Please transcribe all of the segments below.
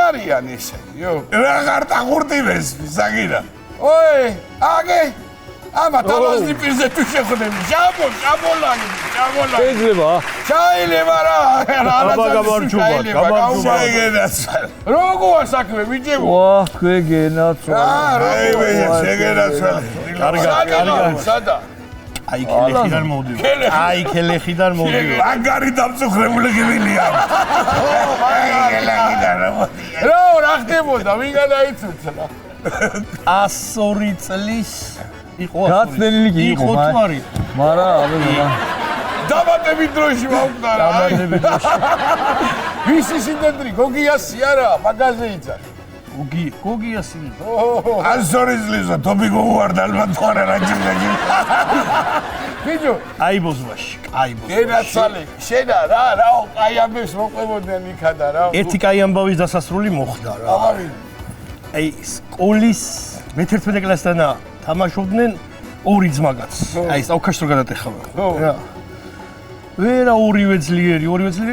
არიან ესე. რა ხარტა ხურტივეს საგირა. ოე, აგე. აბა თამაზი პირზე თუ შეხვდები. ჟაბოლანი. შეიძლება. შეიძლება რა. აბა გამარჯობა. როგორ საქმე ვიჯებო? ვა, გეგენაცვალე. შეგენაცვალე. კარგად. სადა? აი ქელეხიდან მოვდივარ. ანგარი დამწუხრებული გივილია. რა ხდებოდა? ვინ გადაიცუცლა? 102 წლის იყო. გაცდენილი კი იყო, მაგრამ აბა დამატებით დროში მოვკარა. ვისი სინდендრი გოგიასი არა, მაგაზე იცარ. გოგიასი. ანსორის ლიზა თობი გოუარდა ალბათ თორე რაჯიმ. ბიჭო, აიბოზვაში. გენაცვალე, შენა რა, აი ამბებს მოყვებოდნენ იქადა რა. ერთი კაი ამბავის დასასრული მოხდა რა. აბავი. აი სკოლის მე-11 კლასიდან თამაშობდნენ ორი ძმაგაც. აი სტავქაშტრო გადატეხავენ. რა. ვერა ორივე ძლიერი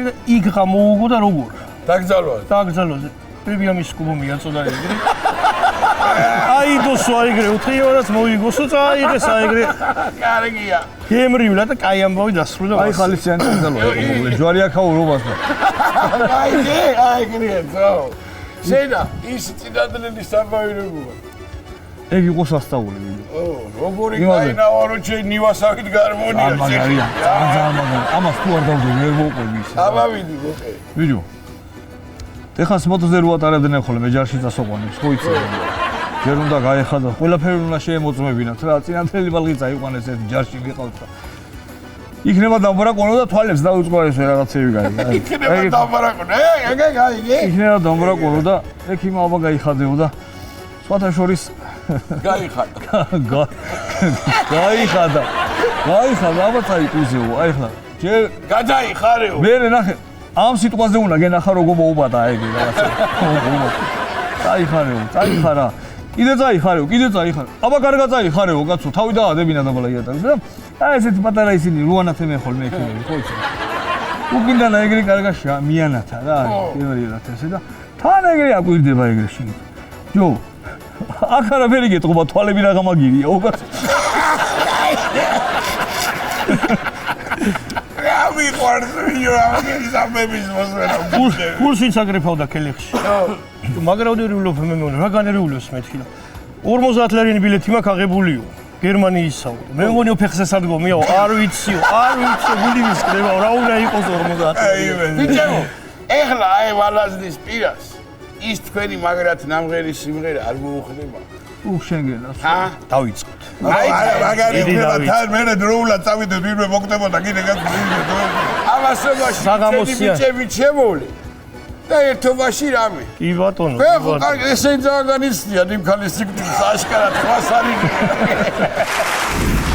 და იქ გამოუგო და როგორ? დაგძალვა. პრემიუმის კლუბი მიაწოდა ეგრე. აი დოსო აიგრე უთხიორაც მოიგოსო წაიღეს აიგრე. კარგია. გემრივლა და კაი ამბავი დასრულდა. აი ხალისიანი დაგძალვა. ჯვარი აქაურობას და. აი გრიეთო. შენა ის წინადლების ამბავი როგორია? ეგ იყო სასწაული. როგორი კაინა ვაროჩე ნივასავით გარმონია. მაგარია. ამას თუ არ დავდე ვერ მოყვები ისე. აბავიდი მოყე. ვიდეო. ეხას მოტოზე რო ატარებდნენ ხოლმე მე ჯარში წასოყვანებს, ხო იცი? ჯერ უნდა გაეხადა, ყველაფერი უნდა შეემოწმებინათ რა, წინათელი ბალღი წაიყვანეს ერთ ჯარში მიყავთ. იქნება დამბრაკონო და თვალებს დაუწყარეს რაღაცები გაიგე. იქნება დამბრაკონო. აი. იქნება დამბრაკონო და ეგ იმ აბა გაიხადეო და სხვათა შორის გაიხადა. აბა წაიყუზეო, აი ხლა. ჯერ გადაიხარეო. მე ნახე ამ სიტყვაზე უნდა გენახა როგორ მოუბადა ეგ რაღაცა. წაიხარეო. კიდე წაიხარეო. აბა კარგად წაიხარეო, კაცო, თავი დაადებინა დაბლა იატაკს და აი ესეთი პატარა ისინი რუანათემე ხოლმე ექიმები, ხო იცი? უკინდანა ეგრე კარგაშია, მიანათა რა, პირველად ესე და თან ეგრე აკვირდება ეგრე შენ. ჯო. აქ არაფერი გეტყობა, თვალები რა გამაგირია, უკაცო. კურსიც აგრეფავდა ქელეხში. მაგრაუდერულობ მე მგონი, რა განერულოს მეთქი და 50 ლარიანი ბილეთი მაქვს აღებულიო. გერმანიისაო. მე მგონი ფეხზე სადგომიაო, არ ვიციო, გულიმის კრება, რა უნდა იყოს 50 ლარი. ბიჭო, ეხლა აი ვალაზნის პირას ის თქვენი მაგრად ნამღერი სიმღერა არ მოუხდება. შენგენას. დავიწყოთ. აი მაგარი იქნება თან მე დროულად წავიდე ვინმე მოგდებოდა კიდე გასული. ამასობაში ბიჭები შემოვლი. და ერთობაში რამე. კი ბატონო. ესე ძალიან განიცდიან იმ ქალის სიკვდილს აშკარად ხმას არის.